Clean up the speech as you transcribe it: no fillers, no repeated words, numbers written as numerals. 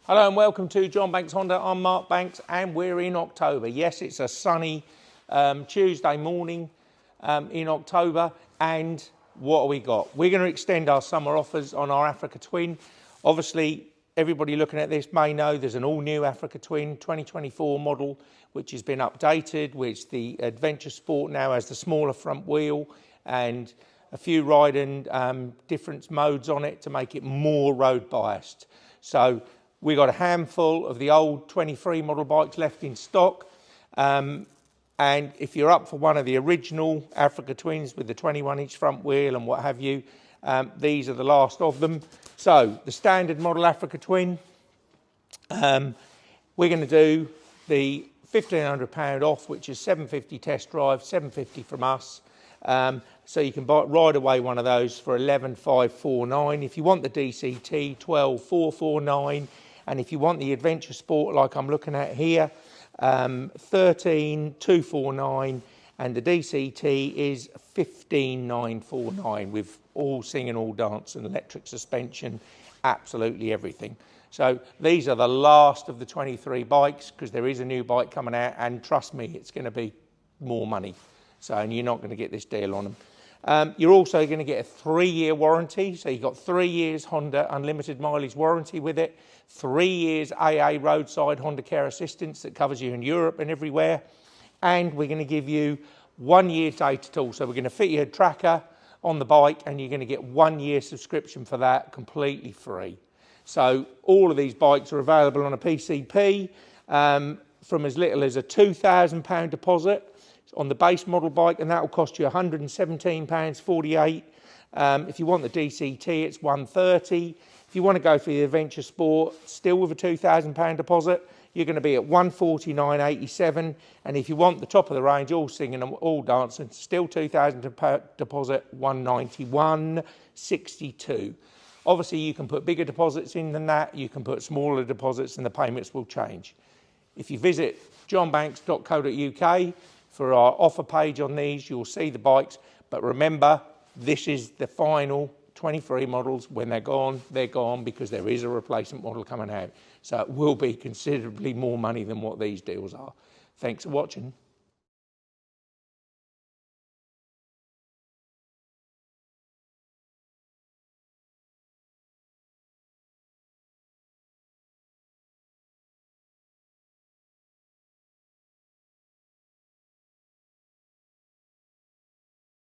Hello and welcome to John Banks Honda. I'm Mark Banks and we're in October. Yes, it's a sunny Tuesday morning in October, and what have we got? We're going to extend our summer offers on our Africa Twin. Obviously, everybody looking at this may know there's an all-new Africa Twin 2024 model which has been updated, which the Adventure Sport now has the smaller front wheel and a few ride and different modes on it to make it more road biased. So we got a handful of the old 23 model bikes left in stock. And if you're up for one of the original Africa Twins with the 21-inch front wheel and what have you, these are the last of them. So the standard model Africa Twin, we're going to do the £1,500 off, which is £750 test drive, £750 from us. So you can ride away one of those for £11,549. If you want the DCT, £12,449. And if you want the Adventure Sport, like I'm looking at here, £13,249. And the DCT is £15,949 with all singing, all dance and electric suspension, absolutely everything. So these are the last of the 23 bikes, because there is a new bike coming out, and trust me, it's going to be more money. So, and you're not going to get this deal on them. You're also going to get a 3-year warranty. So you've got 3 years Honda unlimited mileage warranty with it, 3 years AA roadside Honda Care Assistance that covers you in Europe and everywhere. And we're going to give you 1 year data tool. So we're going to fit you a tracker on the bike and you're going to get 1 year subscription for that completely free. So all of these bikes are available on a PCP from as little as a £2,000 deposit on the base model bike, and that will cost you £117.48. If you want the DCT, it's £130. If you want to go for the Adventure Sport, still with a £2,000 deposit, you're going to be at £149.87. And if you want the top of the range, all singing and all dancing, still £2,000 deposit, £191.62. Obviously, you can put bigger deposits in than that. You can put smaller deposits and the payments will change. If you visit johnbanks.co.uk for our offer page on these, you'll see the bikes. But remember, this is the final 23 models. When they're gone, because there is a replacement model coming out. So it will be considerably more money than what these deals are. Thanks for watching.